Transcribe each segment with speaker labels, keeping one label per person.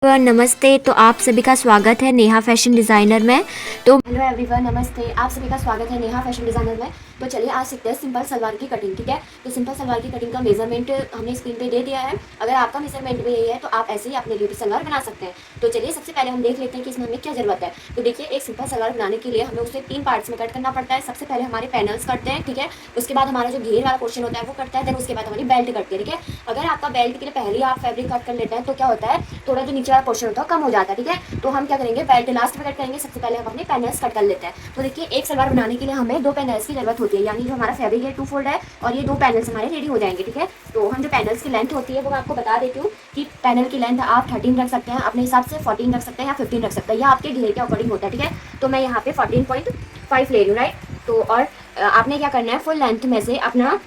Speaker 1: नमस्ते। तो आप सभी का स्वागत है नेहा फैशन डिज़ाइनर में। तो
Speaker 2: हेलो एवरीवन, नमस्ते। आप सभी का स्वागत है नेहा फैशन डिज़ाइनर में। तो चलिए आज सीखते हैं सिंपल सलवार की कटिंग। ठीक है, तो सिंपल सलवार की कटिंग का मेजरमेंट हमने स्क्रीन पे दे दिया है। अगर आपका मेजरमेंट भी यही है तो आप ऐसे ही अपने लिए भी सलवार बना सकते हैं। तो चलिए सबसे पहले हम देख लेते हैं कि इसमें हमें क्या ज़रूरत है। तो देखिए, एक सिंपल सलवार बनाने के लिए हमें उसे 3 पार्ट्स में कट करना पड़ता है। सबसे पहले हमारे पैनल्स कटते हैं, ठीक है। उसके बाद हमारा जो घेर वाला पोर्शन होता है वो कटता है। देन उसके बाद हमारी बेल्ट कटती है, ठीक है। अगर आपका बेल्ट के लिए पहले ही आप फैब्रिक कट कर लेते हैं तो क्या होता है, थोड़ा जो नीचे वाला पोर्शन होता है कम हो जाता है, ठीक है। तो हम क्या करेंगे, बेल्ट लास्ट में कट करेंगे। सबसे पहले हम अपने पैनल्स कट कर लेते हैं। तो देखिए, एक सलवार बनाने के लिए हमें 2 पैनल्स की जरूरत होती है, यानी जो हमारा फैब्रिक है 2 फोल्ड है और ये 2 पैनल्स हमारे रेडी हो जाएंगे, ठीक है। तो हम जो पैनल्स की लेंथ होती है वो मैं आपको बता देती हूँ कि पैनल की लेंथ आप 13 रख सकते हैं अपने हिसाब से, 14 रख सकते हैं या 15 रख सकते हैं, या आपके घेर के अकॉर्डिंग होता है, ठीक है। तो मैं यहाँ पे 14.5 ले रही हूँ, राइट। तो और आपने क्या करना है, फुल लेंथ में से अपना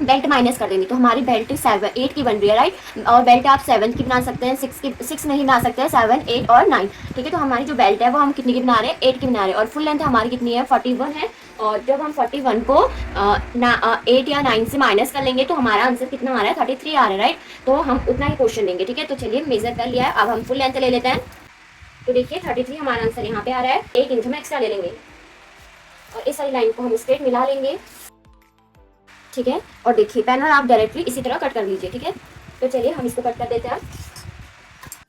Speaker 2: बेल्ट माइनस कर देंगे। तो हमारी बेल्ट 8 की बन रही है, राइट। और बेल्ट आप 7 की बना सकते हैं, 6 नहीं बना सकते हैं, 7, 8 और 9, ठीक है। तो हमारी जो बेल्ट है वो हम कितनी की बना रहे हैं, 8 की बना रहे हैं। और फुल लेंथ हमारी कितनी है, 41 है। और जब हम 41 को 8 या 9 से माइनस कर लेंगे तो हमारा आंसर कितना आ रहा है, 33 आ रहा है, राइट। तो हम उतना ही क्वेश्चन लेंगे, ठीक है। तो चलिए मेजर कर लिया है, अब हम फुल लेंथ ले लेते हैं। तो देखिए 33 हमारा आंसर यहाँ पे आ रहा है। 1 इंच हम एक्स्ट्रा ले लेंगे और इस वाली लाइन को हम स्ट्रेट मिला लेंगे, ठीक है। और देखिए पैनल आप डायरेक्टली इसी तरह कट कर लीजिए, ठीक है। तो चलिए हम इसको कट कर देते हैं।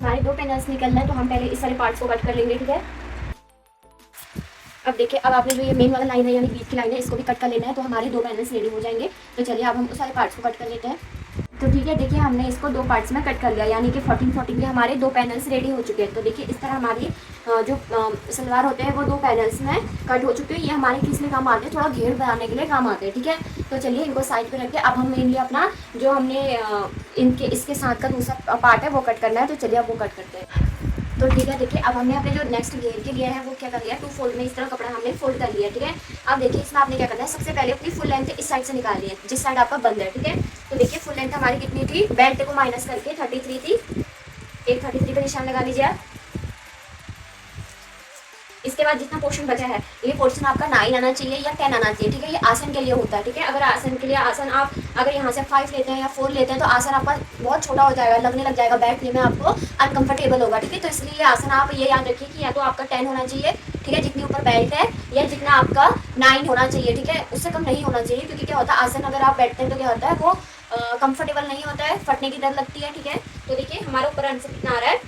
Speaker 2: हमारे 2 पैनल्स निकलना है तो हम पहले इस वाले पार्ट्स को कट कर लेंगे, ठीक है। अब देखिए, अब आपने जो ये मेन वाला लाइन है यानी बीच की लाइन है इसको भी कट कर लेना है, तो हमारे 2 पैनल्स रेडी हो जाएंगे। तो चलिए अब हम उस वाले पार्ट्स को कट कर लेते हैं। तो ठीक है, देखिए हमने इसको 2 पार्ट्स में कट कर लिया, यानी कि 14 के हमारे 2 पैनल्स रेडी हो चुके हैं। तो देखिए इस तरह हमारी जो सलवार होते हैं वो 2 पैनल्स में कट हो चुके हैं। ये हमारे किस लिए काम आते हैं, थोड़ा घेर बनाने के लिए काम आते हैं, ठीक है। तो चलिए इनको साइड पे रख के अब हम मेनली अपना जो हमने इनके इसके साथ का दूसरा पार्ट है वो कट करना है। तो चलिए अब वो कट करते हैं। तो ठीक है, देखिए अब हमने अपने जो नेक्स्ट घेर के लिए है वो क्या कर लिया, 2 फोल्ड में इस तरह कपड़ा हमने फोल्ड कर लिया, ठीक है। अब देखिए इसमें आपने क्या करना है, सबसे पहले अपनी फुल लेंथ इस साइड से निकालनी है जिस साइड आपका बंद है, ठीक है। तो देखिए फुल लेंथ हमारी कितनी थी, बेल्ट को माइनस करके 33 थी। एक 33 पे निशान लगा लीजिए आप। इसके बाद जितना पोर्शन बचा है ये पोर्शन आपका 9 आना चाहिए या 10 आना चाहिए, ठीक है। ये आसन के लिए होता है, ठीक है। अगर आसन के लिए आसन आप अगर यहाँ से 5 लेते हैं या 4 लेते हैं तो आसन आपका बहुत छोटा हो जाएगा, लगने लग जाएगा, बैठने में आपको अनकंफर्टेबल होगा, ठीक है। तो इसलिए ये आसन आप ये याद रखिए कि या तो आपका 10 होना चाहिए, ठीक है, जितनी ऊपर बेल्ट है, या जितना आपका 9 होना चाहिए, ठीक है। उससे कम नहीं होना चाहिए, क्योंकि क्या होता है आसन अगर आप बैठते हैं तो क्या होता है वो कंफर्टेबल नहीं होता है, फटने की डर लगती है, ठीक है। तो देखिए हमारे ऊपर आंसर कितना आ रहा है,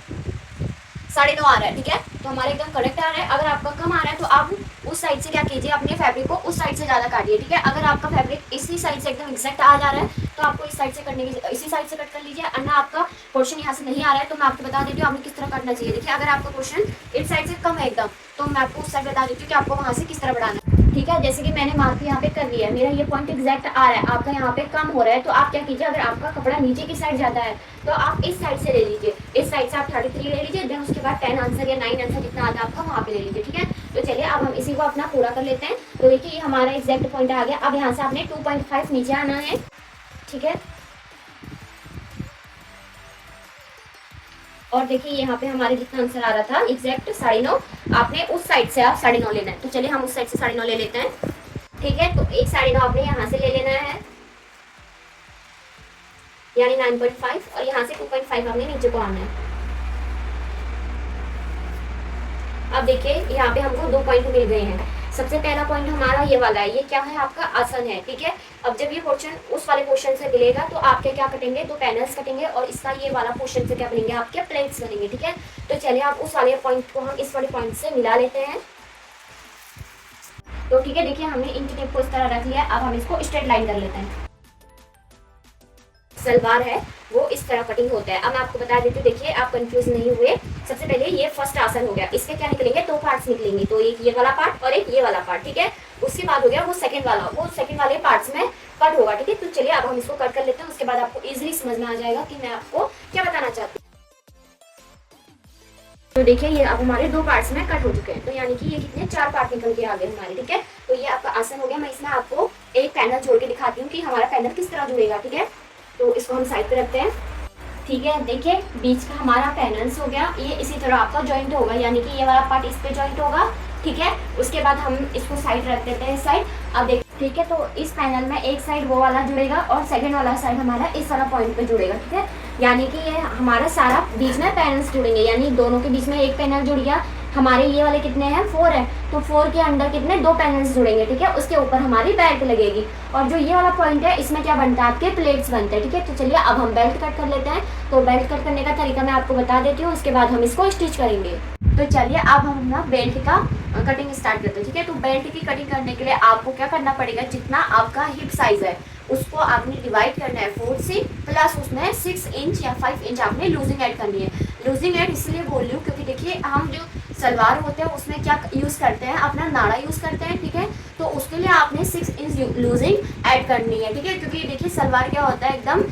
Speaker 2: 9.5 आ रहा है, ठीक है। तो हमारे एकदम करेक्ट आ रहा है। अगर आपका कम आ रहा है तो आप उस साइड से क्या कीजिए, अपने फैब्रिक को उस साइड से ज़्यादा काटिए, ठीक है। अगर आपका फैब्रिक इसी साइड से एकदम एग्जैक्ट आ जा रहा है तो आपको इस साइड से करने की इसी साइड से कट कर लीजिए। अन्ना आपका पोर्शन यहाँ से नहीं आ रहा है तो मैं आपको बता देती हूँ आपने किस तरह काटना चाहिए। देखिए अगर आपका पोर्शन इस साइड से कम है एकदम, तो मैं आपको उस साइड बता देती हूँ कि आपको वहाँ से किस तरह बढ़ाना है, ठीक है। जैसे कि मैंने मार्क यहाँ पे कर लिया है, मेरा ये पॉइंट एग्जैक्ट आ रहा है, आपका यहाँ पे कम हो रहा है, तो आप क्या कीजिए, अगर आपका कपड़ा नीचे की साइड जाता है तो आप इस साइड से ले लीजिए, इस साइड से आप 33 ले लीजिए। देन उसके बाद 10 आंसर या 9 आंसर जितना आता है आपका वहाँ पे ले लीजिए, ठीक है। तो चलिए अब हम इसी को अपना पूरा कर लेते हैं। तो देखिए ये हमारा एग्जैक्ट पॉइंट आ गया। अब यहाँ से आपने 2.5 नीचे आना है, ठीक है। और देखिए यहाँ पे हमारे जितना आंसर आ रहा था एग्जैक्ट 9.5, आपने उस साइड से आप 9.5 लेना है। तो चलिए हम उस साइड से 9.5 ले लेते हैं, ठीक है। तो एक 9.5 आपने यहाँ से ले लेना है, यानी 9.5, और यहाँ से 2.5 आपने नीचे को आना है। अब देखिए यहाँ पे हमको 2 पॉइंट मिल गए हैं। सबसे पहला पॉइंट हमारा ये वाला है, ये क्या है, आपका आसन है, ठीक है। अब जब ये पोर्शन उस वाले पोर्शन से मिलेगा तो आपके क्या कटेंगे, 2 पैनल्स कटेंगे और इसका ये वाला पोर्शन से क्या बनेंगे, आपके प्लेट्स बनेंगे, ठीक है। तो चलिए आप उस वाले पॉइंट को हम इस वाले पॉइंट से मिला लेते हैं। तो ठीक है, देखिए हमने इंच टेप को इस तरह रख लिया। अब हम इसको स्ट्रेट लाइन कर लेते हैं। सलवार है वो इस तरह कटिंग होता है। अब मैं आपको बता देती हूँ, देखिए आप कंफ्यूज नहीं हुए। सबसे पहले ये फर्स्ट आसन हो गया, इसके क्या निकलेंगे, 2 पार्ट्स निकलेंगे, तो एक ये वाला पार्ट और एक ये वाला पार्ट, ठीक है। उसके बाद हो गया वो सेकंड वाला, वो सेकंड वाले पार्ट्स में कट होगा, ठीक है। तो चलिए अब हम इसको कट कर लेते हैं, उसके बाद आपको इजीली समझ में आ जाएगा कि मैं आपको क्या बताना चाहती हूँ। तो देखिए ये अब हमारे 2 पार्ट्स में कट हो चुके हैं, तो यानी कि ये कितने 4 पार्ट निकल के आ गए हमारे, ठीक है। तो ये आपका आसन हो गया। मैं इसमें आपको एक पैनल जोड़ के दिखाती हूँ कि हमारा पैनल किस तरह जुड़ेगा, ठीक है। तो इसको हम साइड पे रखते हैं, ठीक है। देखिए बीच का हमारा पैनल्स हो गया, ये इसी तरह आपका जॉइंट होगा, यानी कि ये वाला पार्ट इस पे जॉइंट होगा, ठीक है। उसके बाद हम इसको साइड रख देते हैं, इस साइड। अब देखिए, ठीक है, तो इस पैनल में एक साइड वो वाला जुड़ेगा और सेकंड वाला साइड हमारा इस वाला पॉइंट पे जुड़ेगा, ठीक है। यानी कि ये हमारा सारा बीच में पैनल्स जुड़ेंगे, यानी दोनों के बीच में एक पैनल जुड़ गया। हमारे ये वाले कितने हैं 4 है, तो 4 के अंदर कितने 2 पैनल्स जुड़ेंगे, ठीक है। उसके ऊपर हमारी बेल्ट लगेगी और जो ये वाला पॉइंट है इसमें क्या बनता है, आपके प्लेट्स बनते हैं, ठीक है। तो चलिए अब हम बेल्ट कट कर लेते हैं। तो बेल्ट कट करने का तरीका मैं आपको बता देती हूँ, उसके बाद हम इसको स्टिच करेंगे। तो चलिए अब हम अपना बेल्ट का कटिंग स्टार्ट करते हैं, ठीक है। तो बेल्ट की कटिंग करने के लिए आपको क्या करना पड़ेगा, जितना आपका हिप साइज है उसको आपने डिवाइड करना है 4 से, प्लस उसमें 6 इंच या 5 इंच आपने लूजिंग ऐड करनी है। लूजिंग ऐड इसलिए बोल रही हूँ क्योंकि देखिए हम जो सलवार होते हैं उसमें क्या यूज़ करते हैं, अपना नाड़ा यूज़ करते हैं, ठीक है। तो उसके लिए आपने 6 इंच लूजिंग ऐड करनी है, ठीक है। क्योंकि देखिए सलवार क्या होता है एकदम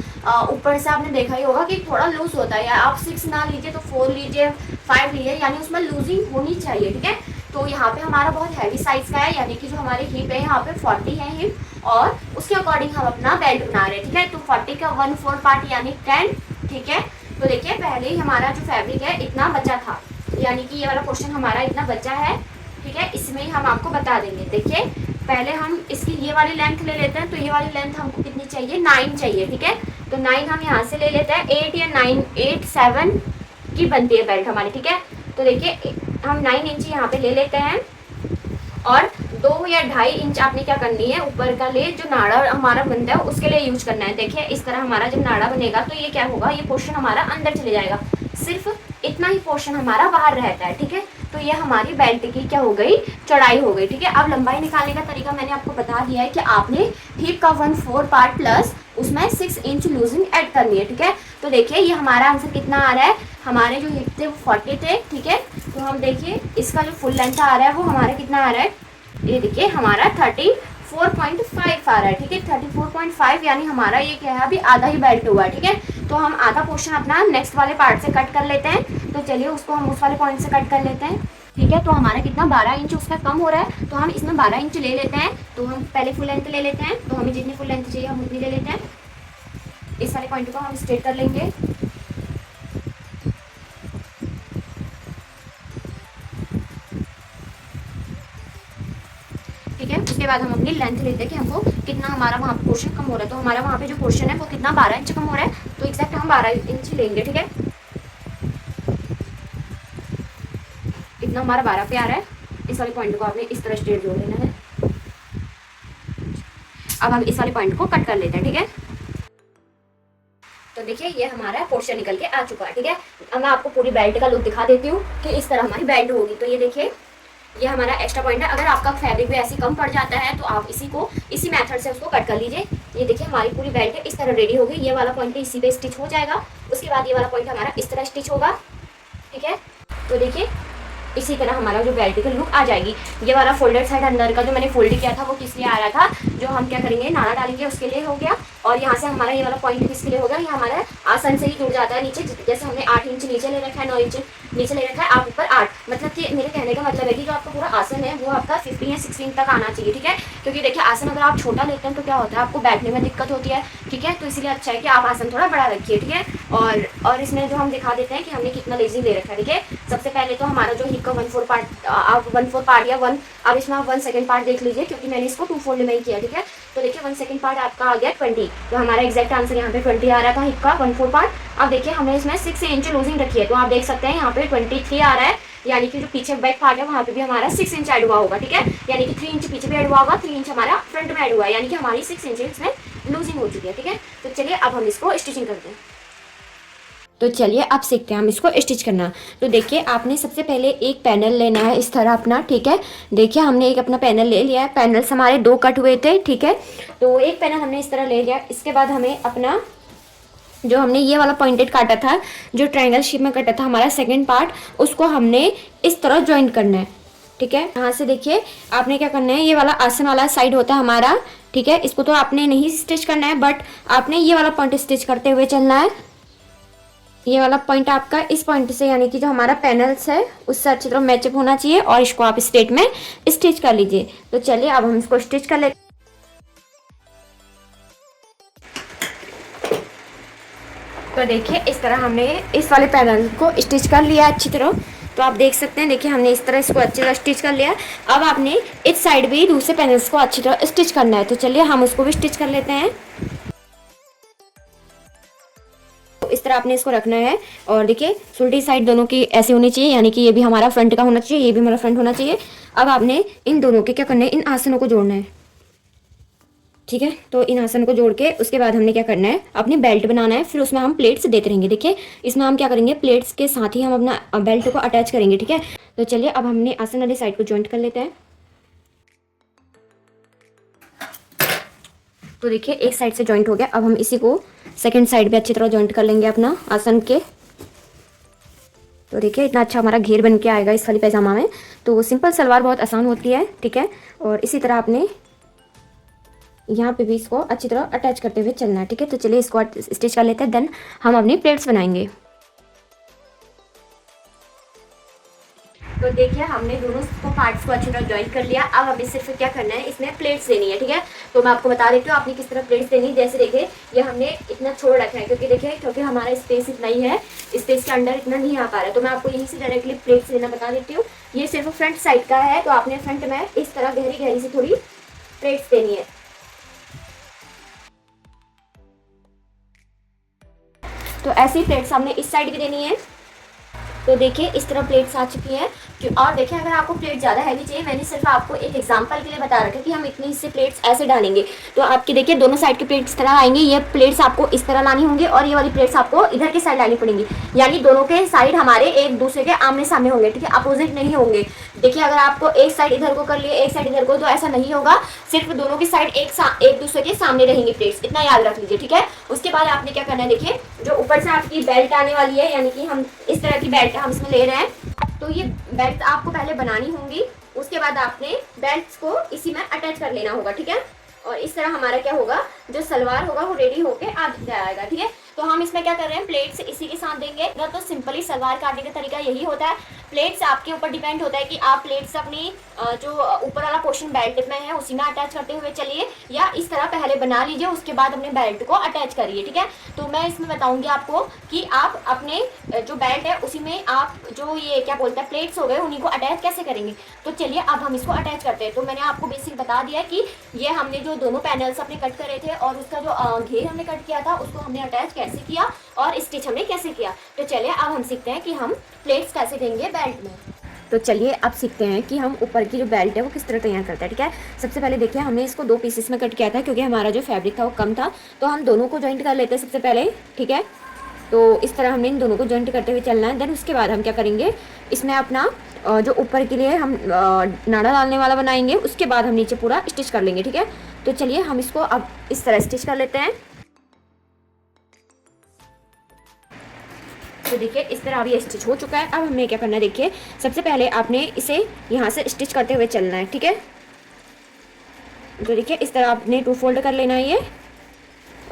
Speaker 2: ऊपर से आपने देखा ही होगा कि थोड़ा लूज होता है, या आप 6 ना लीजिए तो 4 लीजिए, 5 लीजिए, यानी उसमें लूजिंग होनी चाहिए, ठीक है। तो यहाँ पे हमारा बहुत हैवी साइज का है, यानी कि जो हमारे हिप है यहाँ पे 40 है हिप, और उसके अकॉर्डिंग हम अपना बेल्ट बना रहे हैं, ठीक है। तो 40 का 1/4 पार्ट यानी 10, ठीक है। तो देखिए पहले ही हमारा जो फैब्रिक है इतना बचा था, यानी कि ये वाला पोर्शन हमारा इतना बचा है, ठीक है। इसमें ही हम आपको बता देंगे। देखिए पहले हम इसकी ये वाली लेंथ ले लेते हैं। तो ये वाली लेंथ हमको कितनी चाहिए, 9 चाहिए, ठीक है। तो 9 हम यहाँ से ले लेते हैं। 8 या 9, 8, 7 की बनती है बेल्ट हमारी, ठीक है। तो देखिए हम 9 इंच यहाँ पे ले लेते हैं, और 2 या 2.5 इंच आपने क्या करनी है, ऊपर का ले जो नाड़ा हमारा बनता है उसके लिए यूज करना है। देखिए इस तरह हमारा जब नाड़ा बनेगा तो ये क्या होगा, ये पोर्शन हमारा अंदर चले जाएगा, सिर्फ इतना ही पोर्शन हमारा बाहर रहता है, ठीक है। तो ये हमारी बेल्ट की क्या हो गई, चौड़ाई हो गई, ठीक है। अब लंबाई निकालने का तरीका मैंने आपको बता दिया है कि आपने हिप का 1/4 पार्ट प्लस उसमें 6 इंच लूजिंग ऐड करनी है, ठीक है। तो देखिए ये हमारा आंसर कितना आ रहा है, हमारे जो हिप थे वो 40 थे, ठीक है। तो हम देखिए इसका जो फुल लेंथ आ रहा है वो हमारा कितना आ रहा है, ये देखिए हमारा 34.5 आ रहा है, ठीक है। 34.5 यानी हमारा ये क्या है, अभी आधा ही बेल्ट हुआ है, ठीक है। तो हम आधा पोर्शन अपना नेक्स्ट वाले पार्ट से कट कर लेते हैं। तो चलिए उसको हम उस वाले पॉइंट से कट कर लेते हैं, ठीक है। तो हमारा कितना 12 इंच उसका कम हो रहा है, तो हम इसमें 12 इंच ले लेते हैं। तो हम पहले फुल लेंथ ले लेते हैं, तो हमें जितनी फुल लेंथ चाहिए हम उतनी ले लेते हैं। इस वाले पॉइंट को हम स्ट्रेट कर लेंगे, ठीक है। उसके बाद हम अपनी लेंथ लेते हैं कि हमको कितना हमारा वहाँ पे पोर्शन कम हो रहा है। तो हमारा वहाँ पे जो पोर्शन है वो कितना 12 इंच कम हो रहा है, तो एग्जैक्ट हम 12 इंच लेंगे, ठीक है। इतना हमारा 12 पे आ रहा है। इस वाले पॉइंट को आपने इस तरह स्ट्रेट जोड़ लेना है। अब हम इस वाले पॉइंट को कट कर लेते हैं, ठीक है। तो देखिए ये हमारा पोर्शन निकल के आ चुका है, ठीक है। अब मैं आपको पूरी बेल्ट का लुक दिखा देती हूँ कि इस तरह हमारी बेल्ट होगी। तो ये देखिए ये हमारा एक्स्ट्रा पॉइंट है। अगर आपका फैब्रिक भी ऐसे कम पड़ जाता है तो आप इसी मेथड से उसको कट कर लीजिए। ये देखिए हमारी पूरी बेल्ट इस तरह रेडी हो गई। ये वाला पॉइंट इसी पे स्टिच हो जाएगा, उसके बाद ये वाला पॉइंट हमारा इस तरह स्टिच होगा, ठीक है। तो देखिए इसी तरह हमारा जो बेल्ट का लुक आ जाएगी। ये वाला फोल्डेड साइड अंदर का जो मैंने फोल्ड किया था वो किस लिए आ रहा था, जो हम क्या करेंगे नाड़ा डालेंगे उसके लिए हो गया। और यहाँ से हमारा ये वाला पॉइंट किसके लिए होगा, ये हमारा आसन से ही जुड़ जाता है नीचे। जैसे हमने 8 इंच नीचे ले रखा है, 9 इंच नीचे ले रखा है, आप ऊपर 8, मतलब कि मेरे कहने का मतलब है कि जो आपका पूरा आसन है वो आपका 15 या 16 तक आना चाहिए, ठीक है। क्योंकि देखिए आसन अगर आप छोटा लेते हैं तो क्या होता है, आपको बैठने में दिक्कत होती है, ठीक है। तो इसलिए अच्छा है कि आप आसन थोड़ा बड़ा रखिए, ठीक है। और इसमें जो हम दिखा देते हैं कि हमने कितना लेजिंग ले रखा है, ठीक है। सबसे पहले तो हमारा जो हिप का 1/4 पार्ट, आप 1/4 पार्ट या 1, अब इसमें आप 1 सेकंड पार्ट देख लीजिए क्योंकि मैंने इसको 2 फोल्ड में ही किया, ठीक है। तो देखिए 1 सेकंड पार्ट आपका आ गया 20। तो हमारा एग्जैक्ट आंसर यहाँ पे 20 आ रहा था हिप का 1/4 पार्ट। अब देखिए हमने इसमें 6 इंच लूजिंग रखी है, तो आप देख सकते हैं यहाँ पे 23 आ रहा है, यानी कि जो पीछे बैक पार्ट है वहाँ पे भी हमारा 6 इंच ऐड हुआ होगा, ठीक है। यानी कि 3 इंच पीछे भी ऐड हुआ होगा, 3 इंच हमारा फ्रंट में ऐड हुआ है, यानी कि हमारी 6 इंच इसमें लूजिंग हो चुकी है, ठीक है। तो चलिए अब हम इसको स्टिचिंग करते हैं। तो चलिए अब सीखते हैं हम इसको स्टिच करना। तो देखिए आपने सबसे पहले एक पैनल लेना है इस तरह अपना, ठीक है। देखिए हमने एक अपना पैनल ले लिया है, पैनल्स हमारे 2 कट हुए थे, ठीक है। तो एक पैनल हमने इस तरह ले लिया। इसके बाद हमें अपना जो हमने ये वाला पॉइंटेड काटा था, जो ट्रायंगल शेप में कटा था हमारा सेकंड पार्ट, उसको हमने इस तरह ज्वाइन करना है, ठीक है। यहाँ से देखिए आपने क्या करना है, ये वाला आसन वाला साइड होता है हमारा, ठीक है। इसको तो आपने नहीं स्टिच करना है, बट आपने ये वाला पॉइंट स्टिच करते हुए चलना है। ये वाला पॉइंट आपका इस पॉइंट से, यानी कि जो हमारा पैनल्स है उससे अच्छी तरह मैचअप होना चाहिए, और इसको आप स्ट्रेट में स्टिच कर लीजिए। तो चलिए अब हम इसको स्टिच कर लेते। तो देखिए इस तरह हमने इस वाले पैनल को स्टिच कर लिया अच्छी तरह। तो आप देख सकते हैं, देखिए हमने इस तरह इसको अच्छी तरह स्टिच कर लिया। अब आपने इस साइड भी दूसरे पैनल्स को अच्छी तरह स्टिच करना है। तो चलिए हम उसको भी स्टिच कर लेते हैं। इस तरह आपने इसको रखना है। और देखिए उल्टी साइड दोनों की ऐसी होनी चाहिए, यानी कि ये भी हमारा फ्रंट का होना चाहिए, ये भी हमारा फ्रंट होना चाहिए। अब आपने इन दोनों के क्या करना है, इन आसनों को जोड़ना है। ठीक है, तो इन आसन को जोड़ के उसके बाद हमने क्या करना है, अपनी बेल्ट बनाना है। फिर उसमें हम प्लेट्स देते रहेंगे। देखिए इसमें हम क्या करेंगे, प्लेट्स के साथ ही हम अपना बेल्ट को अटैच करेंगे। ठीक है, तो चलिए अब हमने आसन वाली साइड को ज्वाइंट कर लेते हैं। तो देखिए एक साइड से ज्वाइंट हो गया। अब हम इसी को सेकंड साइड पे अच्छी तरह ज्वाइंट कर लेंगे अपना आसन के। तो देखिए इतना अच्छा हमारा घेर बन के आएगा इस वाली पैजामा में। तो सिंपल सलवार बहुत आसान होती है। ठीक है, और इसी तरह आपने यहाँ पे भी इसको अच्छी तरह अटैच करते हुए चलना है। ठीक है, तो चलिए इसको स्टिच कर लेते हैं, देन हम अपनी प्लेट्स बनाएंगे। तो देखिए हमने दोनों पार्ट्स को अच्छी तरह ज्वाइंट कर लिया। अब हमें सिर्फ क्या करना है, इसमें प्लेट्स देनी है। ठीक है, तो मैं आपको बता देती हूँ आपने किस तरह प्लेट्स देनी है। जैसे देखिए ये हमने इतना छोड़ रखा है, क्योंकि देखिए क्योंकि हमारा स्पेस इतना ही है, स्पेस के अंडर इतना नहीं आ पा रहा है। तो मैं आपको यहीं से डायरेक्टली प्लेट्स देना बता देती हूँ। ये सिर्फ फ्रंट साइड का है, तो आपने फ्रंट में इस तरह गहरी गहरी से थोड़ी प्लेट्स देनी है। तो ऐसी प्लेट्स हमने इस साइड भी देनी है। तो देखिए इस तरह प्लेट्स आ चुकी हैं। और देखिए अगर आपको प्लेट ज़्यादा हैवी चाहिए, मैंने सिर्फ आपको एक एग्जांपल के लिए बता रखा है कि हम इतनी इससे प्लेट्स ऐसे डालेंगे। तो आपकी देखिए दोनों साइड की प्लेट्स इस तरह आएंगी। ये प्लेट्स आपको इस तरह लानी होंगी और ये वाली प्लेट्स आपको इधर की साइड लानी पड़ेंगी, यानी दोनों के साइड हमारे एक दूसरे के आमने सामने होंगे। ठीक है, अपोजिट नहीं होंगे। देखिए अगर आपको एक साइड इधर को कर लिए, एक साइड इधर को, तो ऐसा नहीं होगा। सिर्फ दोनों की साइड एक दूसरे के सामने रहेंगी प्लेट्स, इतना याद रख लीजिए। ठीक है, उसके बाद आपने क्या करना है, देखिए जो ऊपर से आपकी बेल्ट आने वाली है, यानी कि हम इस तरह की बेल्ट हम इसमें ले रहे हैं। तो ये बेल्ट आपको पहले बनानी होंगी, उसके बाद आपने बेल्ट्स को इसी में अटैच कर लेना होगा। ठीक है, और इस तरह हमारा क्या होगा, जो सलवार होगा वो रेडी होके आ जाएगा। ठीक है, तो हम इसमें क्या कर रहे हैं, प्लेट्स इसी के साथ देंगे। तो सिंपली सलवार काटने का तरीका यही होता है। प्लेट्स आपके ऊपर डिपेंड होता है कि आप प्लेट्स अपनी जो ऊपर वाला पोर्शन बेल्ट में है उसी में अटैच करते हुए चलिए, या इस तरह पहले बना लीजिए, उसके बाद अपने बेल्ट को अटैच करिए। ठीक है, तो मैं इसमें बताऊंगी आपको कि आप अपने जो बेल्ट है उसी में आप जो ये क्या बोलते हैं प्लेट्स हो गए उन्हीं को अटैच कैसे करेंगे। तो चलिए अब हम इसको अटैच करते हैं। तो मैंने आपको बेसिक बता दिया कि ये हमने जो दोनों पैनल्स अपने कट करे थे और उसका जो घेर हमने कट किया था उसको हमने अटैच कैसे किया और स्टिच हमने कैसे किया। तो चलिए अब हम सीखते हैं कि हम प्लेट्स कैसे देंगे बेल्ट में। तो चलिए अब सीखते हैं कि हम ऊपर की जो बेल्ट है वो किस तरह तैयार करते हैं। ठीक है, सबसे पहले देखिए हमने इसको 2 पीसेस में कट किया था, क्योंकि हमारा जो फैब्रिक था वो कम था। तो हम दोनों को जॉइंट कर लेते हैं सबसे पहले। ठीक है, तो इस तरह हमने इन दोनों को जॉइंट करते हुए चलना है। देन उसके बाद हम क्या करेंगे, इसमें अपना जो ऊपर के लिए हम नाड़ा डालने वाला बनाएंगे, उसके बाद हम नीचे पूरा स्टिच कर लेंगे। ठीक है, तो चलिए हम इसको अब इस तरह स्टिच कर लेते हैं। तो देखिए इस तरह अभी स्टिच हो चुका है। अब हमें क्या करना है, देखिए सबसे पहले आपने इसे यहाँ से स्टिच करते हुए चलना है। ठीक है, तो देखिए इस तरह आपने 2 फोल्ड कर लेना है ये,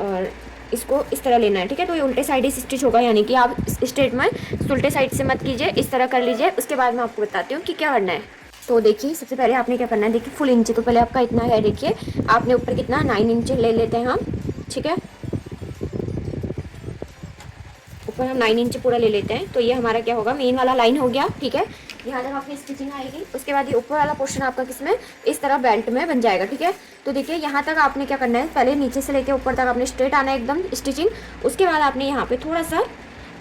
Speaker 2: और इसको इस तरह लेना है। ठीक है, तो ये उल्टे साइड ही स्टिच होगा, यानी कि आप स्ट्रेट में उल्टे साइड से मत कीजिए, इस तरह कर लीजिए। उसके बाद मैं आपको बताती हूँ कि क्या करना है। तो देखिए सबसे पहले आपने क्या करना है, देखिए फुल इंच, तो पहले आपका इतना है, देखिए आपने ऊपर कितना 9 इंच ले लेते हैं हम। ठीक है, ऊपर हम 9 इंच पूरा ले लेते हैं। तो ये हमारा क्या होगा, मेन वाला लाइन हो गया। ठीक है, यहाँ तक आपकी स्टिचिंग आएगी। उसके बाद ये ऊपर वाला पोर्शन आपका किसमें इस तरह बेल्ट में बन जाएगा। ठीक है, तो देखिए यहाँ तक आपने क्या करना है, पहले नीचे से लेके ऊपर तक आपने स्ट्रेट आना है एकदम स्टिचिंग। उसके बाद आपने यहाँ पे थोड़ा सा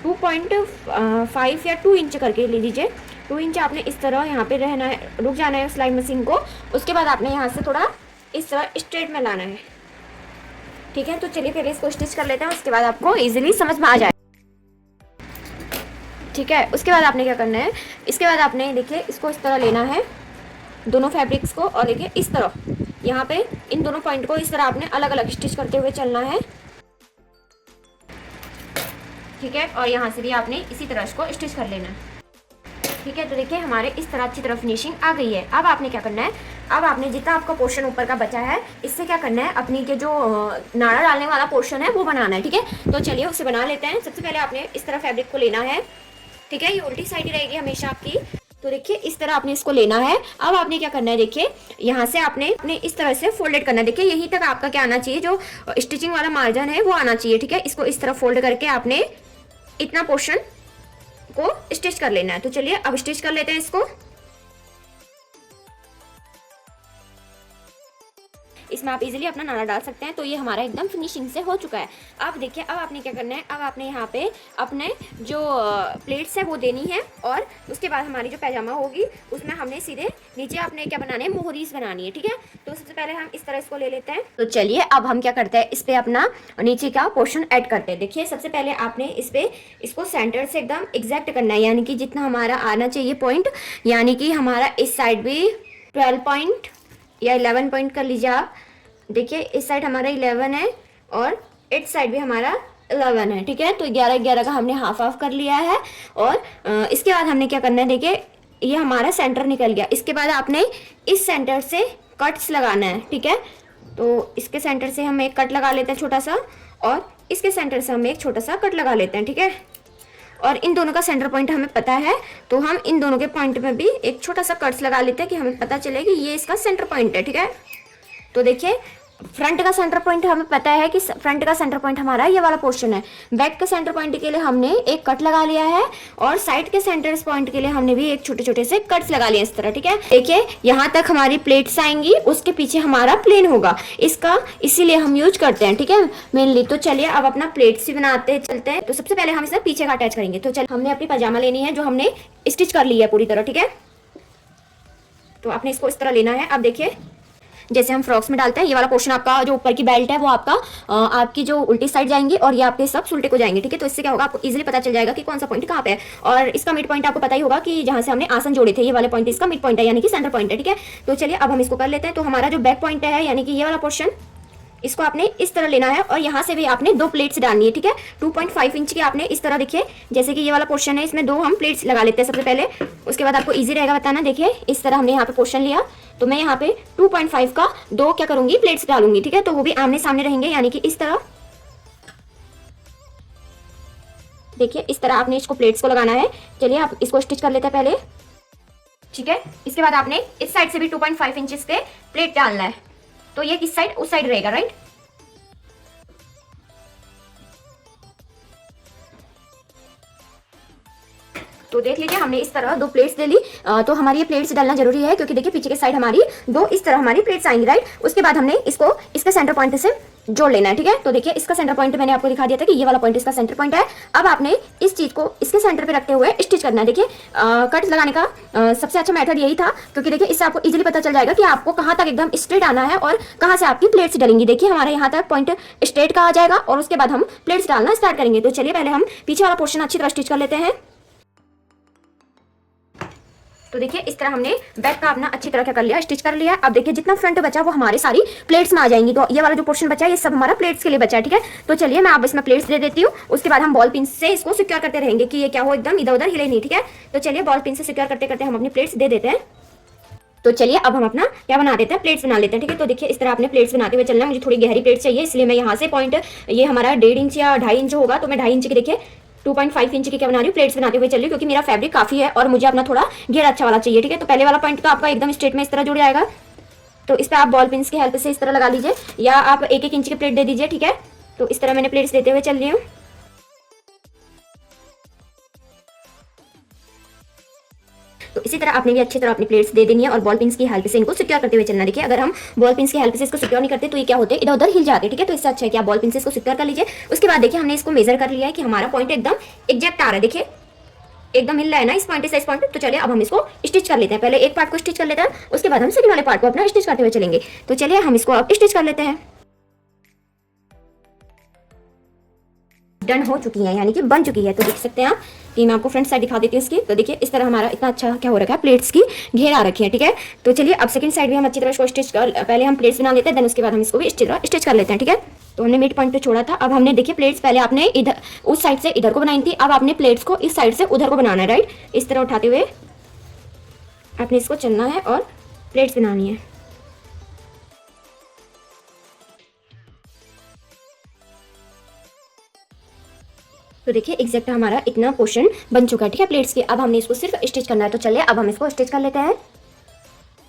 Speaker 2: 2.5 या 2 इंच करके ले लीजिए। 2 इंच आपने इस तरह यहाँ पे रहना है, रुक जाना है सिलाई मशीन को। उसके बाद आपने यहाँ से थोड़ा इस तरह स्ट्रेट में लाना है। ठीक है, तो चलिए पहले इसको स्टिच कर लेते हैं, उसके बाद आपको ईजिली समझ में आ जाए। ठीक है, उसके बाद आपने क्या करना है, इसके बाद आपने देखिए इसको इस तरह लेना है दोनों फैब्रिक्स को, और देखिए इस तरह यहाँ पे इन दोनों पॉइंट को इस तरह आपने अलग अलग स्टिच करते हुए चलना है। ठीक है, और यहाँ से भी आपने इसी तरह इसको स्टिच कर लेना है। ठीक है, तो देखिए हमारे इस तरह अच्छी तरह फिनिशिंग आ गई है। अब आपने क्या करना है, अब आपने जितना आपका पोर्शन ऊपर का बचा है, इससे क्या करना है, अपनी के जो नाड़ा डालने वाला पोर्शन है वो बनाना है। ठीक है, तो चलिए उसे बना लेते हैं। सबसे पहले आपने इस तरह फैब्रिक को लेना है। ठीक है, ये उल्टी साइड ही रहेगी हमेशा आपकी। तो देखिए इस तरह आपने इसको लेना है। अब आपने क्या करना है, देखिए यहाँ से आपने अपने इस तरह से फोल्डेड करना है। देखिए यहीं तक आपका क्या आना चाहिए, जो स्टिचिंग वाला मार्जिन है वो आना चाहिए। ठीक है, इसको इस तरह फोल्ड करके आपने इतना पोर्शन को स्टिच कर लेना है। तो चलिए अब स्टिच कर लेते हैं इसको। इसमें इसमें आप इजीली अपना नाड़ा डाल सकते हैं। तो ये हमारा एकदम फिनिशिंग से हो चुका है। अब देखिए, अब आपने क्या करना है, अब आपने यहाँ पे अपने जो प्लेट्स है वो देनी है, और उसके बाद हमारी जो पैजामा होगी उसमें हमने सीधे नीचे आपने क्या बनाने है, मोहरीज बनानी है। ठीक है, तो सबसे पहले हम इस तरह इसको ले लेते हैं। तो चलिए अब हम क्या करते हैं, इस पे अपना नीचे का पोर्शन ऐड करते हैं। देखिए, सबसे पहले आपने इस पे इसको सेंटर से एकदम एग्जैक्ट करना है, यानी कि जितना हमारा आना चाहिए पॉइंट, यानी कि हमारा इस साइड भी 12 पॉइंट या 11 पॉइंट कर लीजिए आप। देखिए, इस साइड हमारा 11 है और इस साइड भी हमारा 11 है। ठीक है, तो 11 का हमने हाफ हाफ कर लिया है। और इसके बाद हमने क्या करना है, देखिए ये हमारा सेंटर निकल गया। इसके बाद आपने इस सेंटर से कट्स लगाना है। ठीक है, तो इसके सेंटर से हम एक कट लगा लेते हैं छोटा सा, और इसके सेंटर से हम एक छोटा सा कट लगा लेते हैं। ठीक है, और इन दोनों का सेंटर पॉइंट हमें पता है, तो हम इन दोनों के पॉइंट में भी एक छोटा सा कट्स लगा लेते हैं कि हमें पता चले कि ये इसका सेंटर पॉइंट है। ठीक है, तो देखिए फ्रंट का सेंटर पॉइंट हमें पता है कि फ्रंट का सेंटर पॉइंट हमारा ये वाला पोर्शन है। बैक के सेंटर पॉइंट के लिए हमने एक कट लगा लिया है, और साइड के सेंटर पॉइंट के लिए हमने भी एक छोटे छोटे से कट्स लगा लिए इस तरह। ठीक है, देखिए यहाँ तक हमारी प्लेट्स आएंगी, उसके पीछे हमारा प्लेन होगा, इसका इसीलिए हम यूज करते हैं। ठीक है, मेनली। तो चलिए अब अपना प्लेट्स भी बनाते चलते हैं। तो सबसे पहले हम इसे पीछे का अटैच करेंगे। तो चलिए, हमने अपनी पजामा लेनी है जो हमने स्टिच कर ली है पूरी तरह। ठीक है, तो आपने इसको इस तरह लेना है। अब देखिए, जैसे हम फ्रॉक्स में डालते हैं, ये वाला पोर्शन आपका जो ऊपर की बेल्ट है वो आपका आपकी जो उल्टी साइड जाएंगी, और ये आपके सब उल्टे को जाएंगे। ठीक है, तो इससे क्या होगा, आपको इजीली पता चल जाएगा कि कौन सा पॉइंट कहाँ पे है। और इसका मिड पॉइंट आपको पता ही होगा कि जहाँ से हमने आसन जोड़े थे, ये वाले पॉइंट इसका मिड पॉइंट है, यानी कि सेंटर पॉइंट है। ठीक है, तो चलिए अब हम इसको कर लेते हैं। तो हमारा जो बैक पॉइंट है, यानी कि ये वाला पोर्शन, इसको आपने इस तरह लेना है, और यहाँ से भी आपने 2 प्लेट्स डालनी है। ठीक है, 2.5 इंच की आपने इस तरह, देखिए जैसे कि ये वाला पोर्शन है, इसमें 2 हम प्लेट्स लगा लेते हैं सबसे पहले, उसके बाद आपको इजी रहेगा बताना। देखिए, इस तरह हमने यहाँ पे पोर्शन लिया, तो मैं यहाँ पे 2.5 का 2 क्या करूंगी, प्लेट्स डालूंगी। ठीक है, तो वो भी आमने सामने रहेंगे, यानी कि इस तरह। देखिए, इस तरह आपने इसको प्लेट्स को लगाना है। चलिए आप इसको स्टिच कर लेते हैं पहले। ठीक है, इसके बाद आपने इस साइड से भी 2.5 इंचेस पे प्लेट डालना है। तो ये किस साइड, उस साइड रहेगा, राइट। तो देख लीजिए, हमने इस तरह 2 प्लेट्स ले ली। तो हमारी ये प्लेट्स डालना जरूरी है, क्योंकि देखिए पीछे के साइड हमारी 2 इस तरह हमारी प्लेट्स आएंगी, राइट। उसके बाद हमने इसको इसके सेंटर पॉइंट से जोड़ लेना है। ठीक है, तो देखिए इसका सेंटर पॉइंट मैंने आपको दिखा दिया था कि ये वाला पॉइंट इसका सेंटर पॉइंट है। अब आपने इस चीज को इसके सेंटर पे रखते हुए स्टिच करना है। देखिए, कट लगाने का सबसे अच्छा मेथड यही था, क्योंकि देखिए इससे आपको इजीली पता चल जाएगा कि आपको कहाँ तक एकदम स्ट्रेट आना है और कहाँ से आपकी प्लेट्स डलेंगी। देखिए, हमारे यहाँ तक पॉइंट स्ट्रेट का आ जाएगा, और उसके बाद हम प्लेट्स डालना स्टार्ट करेंगे। तो चलिए पहले हम पीछे वाला पोर्शन अच्छी तरह स्टिच कर लेते हैं। तो देखिए, इस तरह हमने बैक का अपना अच्छी तरह क्या कर लिया, स्टिच कर लिया। अब देखिए, जितना फ्रंट बचा वो हमारे सारी प्लेट्स में आ जाएंगी। तो ये वाला जो पोर्शन बचा है, ये सब हमारा प्लेट्स के लिए बचा है। ठीक है, तो चलिए मैं अब इसमें प्लेट्स दे देती हूँ। उसके बाद हम बॉल पिन से इसको सिक्योर करते रहेंगे कि ये क्या हो, एकदम इधर उधर हिले नहीं। ठीक है, तो चलिए बॉल पिन से सिक्योर करते करते हम अपनी प्लेट्स दे देते हैं। तो चलिए अब हम अपना क्या बना देते हैं, प्लेट्स बना लेते हैं। ठीक है, तो देखिए इस तरह आपने प्लेट्स बनाते हुए चलना है। मुझे थोड़ी गहरी प्लेट्स चाहिए, इसलिए मैं यहाँ से पॉइंट, ये हमारा 1.5 इंच या 2.5 इंच होगा, तो मैं 2.5 इंच की, देखिए 2.5 इंच की क्या बना रही हूँ, प्लेट्स बनाते हुए चल रही हूँ, क्योंकि मेरा फैब्रिक काफी है और मुझे अपना थोड़ा घेर अच्छा वाला चाहिए। ठीक है, तो पहले वाला पॉइंट तो आपका एकदम स्ट्रेट में इस तरह जुड़ जाएगा। तो इस पर आप बॉल पिन की हेल्प से इस तरह लगा लीजिए, या आप 1-1 इंच की प्लेट दे दीजिए। ठीक है, तो इस तरह मैंने प्लेट्स देते हुए चल रही हूँ। तो इसी तरह आपने भी अच्छी तरह अपनी प्लेट्स दे देनी है, और बॉल पिन की हेल्प से इनको सिक्योर करते हुए चलना। देखिए, अगर हम बॉल पिन की हेल्प से इसको सिक्योर नहीं करते तो ये क्या होते हैं, इधर उधर हिल जाते हैं। ठीक है, तो इससे अच्छा है कि आप बॉल पिन से इसको सिक्योर कर लीजिए। उसके बाद देखिए, हमने इसको मेजर कर लिया है कि हमारा पॉइंट एकदम एग्जैक्ट आ रहा है। देखिए, एकदम हिल रहा है ना इस पॉइंट से इस पॉइंट। तो चलिए अब हम इसको स्टिच कर लेते हैं। पहले एक पार्ट को स्टिच कर लेते हैं, उसके बाद हम सेकंड वाले पार्ट को अपना स्टिच करते हुए चलेंगे। तो चलिए हम इसको अब स्टिच कर लेते हैं। डन हो चुकी है, यानी कि बन चुकी है। तो देख सकते हैं आप कि मैं आपको फ्रंट साइड दिखा देती हूँ इसकी। तो देखिए, इस तरह हमारा इतना अच्छा क्या हो रखा है, प्लेट्स की घेर आ रखी है। ठीक है, तो चलिए अब सेकंड साइड भी हम अच्छी तरह इसको स्टिच कर, पहले हम प्लेट्स बना लेते हैं, देन उसके बाद हम इसको भी अच्छी तरह स्टिच कर लेते हैं। ठीक है, तो हमने मिड पॉइंट पे छोड़ा था। अब हमने देखिए प्लेट्स पहले आपने इधर उस साइड से इधर को बनाई थी, अब आपने प्लेट्स को इस साइड से उधर को बनाना है, राइट। इस तरह उठाते हुए आपने इसको चलना है और प्लेट्स बनानी है। तो देखिए एग्जैक्ट हमारा इतना पोर्शन बन चुका है। ठीक है, प्लेट्स की। अब हमने इसको सिर्फ स्टिच करना है। तो चलिए अब हम इसको स्टिच कर लेते हैं।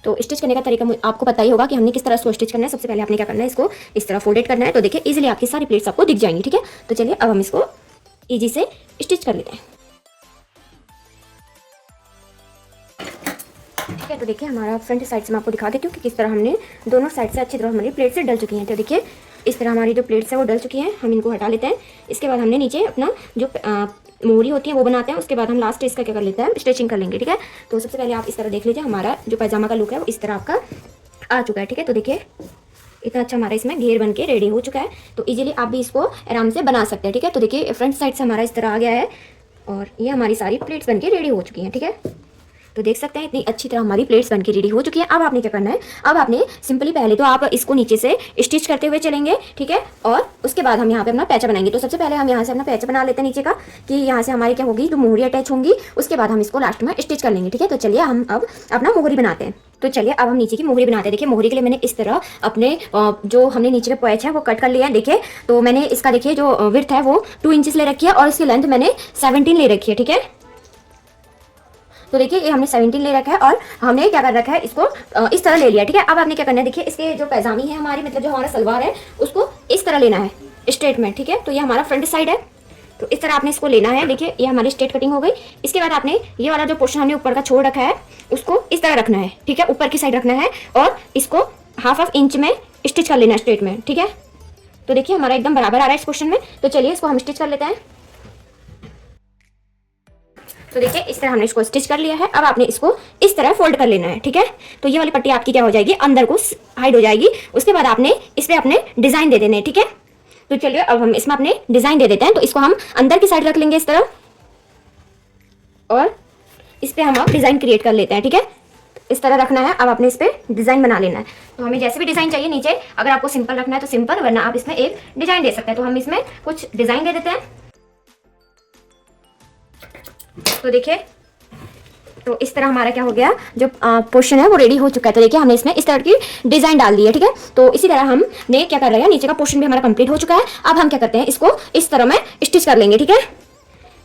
Speaker 2: तो स्टिच करने का तरीका आपको पता ही होगा कि हमने किस तरह इसको स्टिच करना है। सबसे पहले आपने क्या करना है, इसको इस तरह फोल्डेड करना है। तो देखिए इजीली आपकी सारी प्लेट्स आपको दिख जाएंगी। ठीक है, तो चलिए अब हम इसको इजी से स्टिच कर लेते हैं। ठीक है, तो देखिए हमारा फ्रंट साइड से मैं आपको दिखा देती हूँ कि किस तरह हमने दोनों साइड से अच्छी तरह हमारी प्लेट से डल चुकी हैं। तो देखिए इस तरह हमारी जो प्लेट्स है वो डल चुकी हैं। हम इनको हटा लेते हैं। इसके बाद हमने नीचे अपना जो मोहरी होती है वो बनाते हैं। उसके बाद हम लास्ट इसका क्या कर लेते हैं, स्टिचिंग कर लेंगे। ठीक है, तो सबसे पहले आप इस तरह देख लीजिए हमारा जो पैजामा का लुक है वो इस तरह आपका आ चुका है। ठीक है, तो देखिए इतना अच्छा हमारा इसमें घेर बन के रेडी हो चुका है। तो इजीली आप भी इसको आराम से बना सकते हैं। ठीक है, तो देखिए फ्रंट साइड से हमारा इस तरह आ गया है और ये हमारी सारी प्लेट्स बन के रेडी हो चुकी हैं। ठीक है, तो देख सकते हैं इतनी अच्छी तरह हमारी प्लेट्स बनके रेडी हो चुकी है। अब आपने क्या करना है, अब आपने सिंपली पहले तो आप इसको नीचे से स्टिच करते हुए चलेंगे। ठीक है, और उसके बाद हम यहाँ पे अपना पैचा बनाएंगे। तो सबसे पहले हम यहाँ से अपना पैचा बना लेते हैं नीचे का, कि यहाँ से हमारी क्या होगी, जो मोहरी अटैच होंगी उसके बाद हम इसको लास्ट में स्टिच कर लेंगे। ठीक है, तो चलिए हम अब अपना मोहरी बनाते हैं। तो चलिए अब हम नीचे की मोहरी बनाते हैं। देखिए मोहरी के लिए मैंने इस तरह अपने जो हमने नीचे का पैच है वो कट कर लिया है। देखिए तो मैंने इसका देखिए जो विड्थ है वो 2 इंचेस ले रखी है और इसकी लेंथ मैंने 17 ले रखी है। ठीक है, तो देखिए ये हमने 17 ले रखा है और हमने क्या कर रखा है, इसको इस तरह ले लिया। ठीक है, अब आपने क्या करना है, देखिए इसके जो पैजामी है हमारी, मतलब जो हमारा सलवार है उसको इस तरह लेना है स्ट्रेट में। ठीक है, तो ये हमारा फ्रंट साइड है, तो इस तरह आपने इसको लेना है। देखिए ये हमारी स्ट्रेट कटिंग हो गई। इसके बाद आपने ये वाला जो पोर्शन हमने ऊपर का छोड़ रखा है उसको इस तरह रखना है। ठीक है, ऊपर की साइड रखना है और इसको हाफ इंच में स्टिच कर लेना है स्ट्रेट में। ठीक है, तो देखिए हमारा एकदम बराबर आ रहा है इस पोर्शन में। तो चलिए इसको हम स्टिच कर लेते हैं। तो देखिए इस तरह हमने इसको स्टिच कर लिया है। अब आपने इसको इस तरह फोल्ड कर लेना है। ठीक है, तो ये वाली पट्टी आपकी क्या हो जाएगी, अंदर को हाइड हो जाएगी। उसके बाद आपने इस पे अपने डिजाइन दे देने हैं। ठीक है, तो चलिए अब हम इसमें अपने डिजाइन दे देते हैं। तो इसको हम अंदर की साइड रख लेंगे इस तरह और इस पे हम अब डिजाइन क्रिएट कर लेते हैं। ठीक है, इस तरह रखना है। अब आपने इस पे डिजाइन बना लेना है। तो हमें जैसे भी डिजाइन चाहिए नीचे, अगर आपको सिंपल रखना है तो सिंपल, वरना आप इसमें एक डिजाइन दे सकते हैं। तो हम इसमें कुछ डिजाइन दे देते हैं। तो देखिए तो इस तरह हमारा क्या हो गया, जो पोर्शन है वो रेडी हो चुका है। तो देखिए हमने इसमें इस तरह की डिजाइन डाल दी है। ठीक है, तो इसी तरह हमने क्या कर रहे हैं, नीचे का पोर्शन भी हमारा कंप्लीट हो चुका है। अब हम क्या करते हैं, इसको इस तरह में स्टिच कर लेंगे। ठीक है,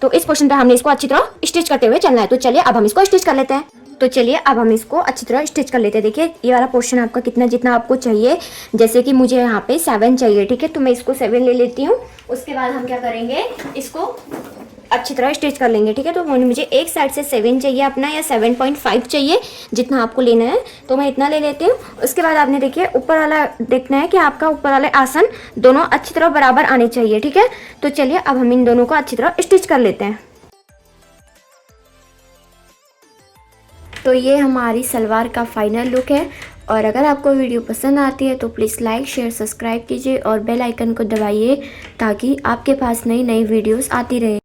Speaker 2: तो इस पोर्शन पे हमने इसको अच्छी तरह स्टिच करते हुए चलना है। तो चलिए अब हम इसको स्टिच कर लेते हैं। तो चलिए अब हम इसको अच्छी तरह स्टिच कर लेते हैं। देखिए ये वाला पोर्शन आपका कितना, जितना आपको चाहिए, जैसे कि मुझे यहाँ पे 7 चाहिए। ठीक है, तो मैं इसको 7 ले लेती हूँ। उसके बाद हम क्या करेंगे, इसको अच्छी तरह स्टिच कर लेंगे। ठीक है, तो मुझे एक साइड से 7 चाहिए अपना, या 7.5 चाहिए, जितना आपको लेना है तो मैं इतना ले लेती हूँ। उसके बाद आपने देखिए ऊपर वाला देखना है कि आपका ऊपर वाले आसन दोनों अच्छी तरह बराबर आने चाहिए। ठीक है, तो चलिए अब हम इन दोनों को अच्छी तरह स्टिच कर लेते हैं। तो ये हमारी सलवार का फाइनल लुक है। और अगर आपको वीडियो पसंद आती है तो प्लीज़ लाइक शेयर सब्सक्राइब कीजिए और बेल आइकन को दबाइए, ताकि आपके पास नई नई वीडियोस आती रहे।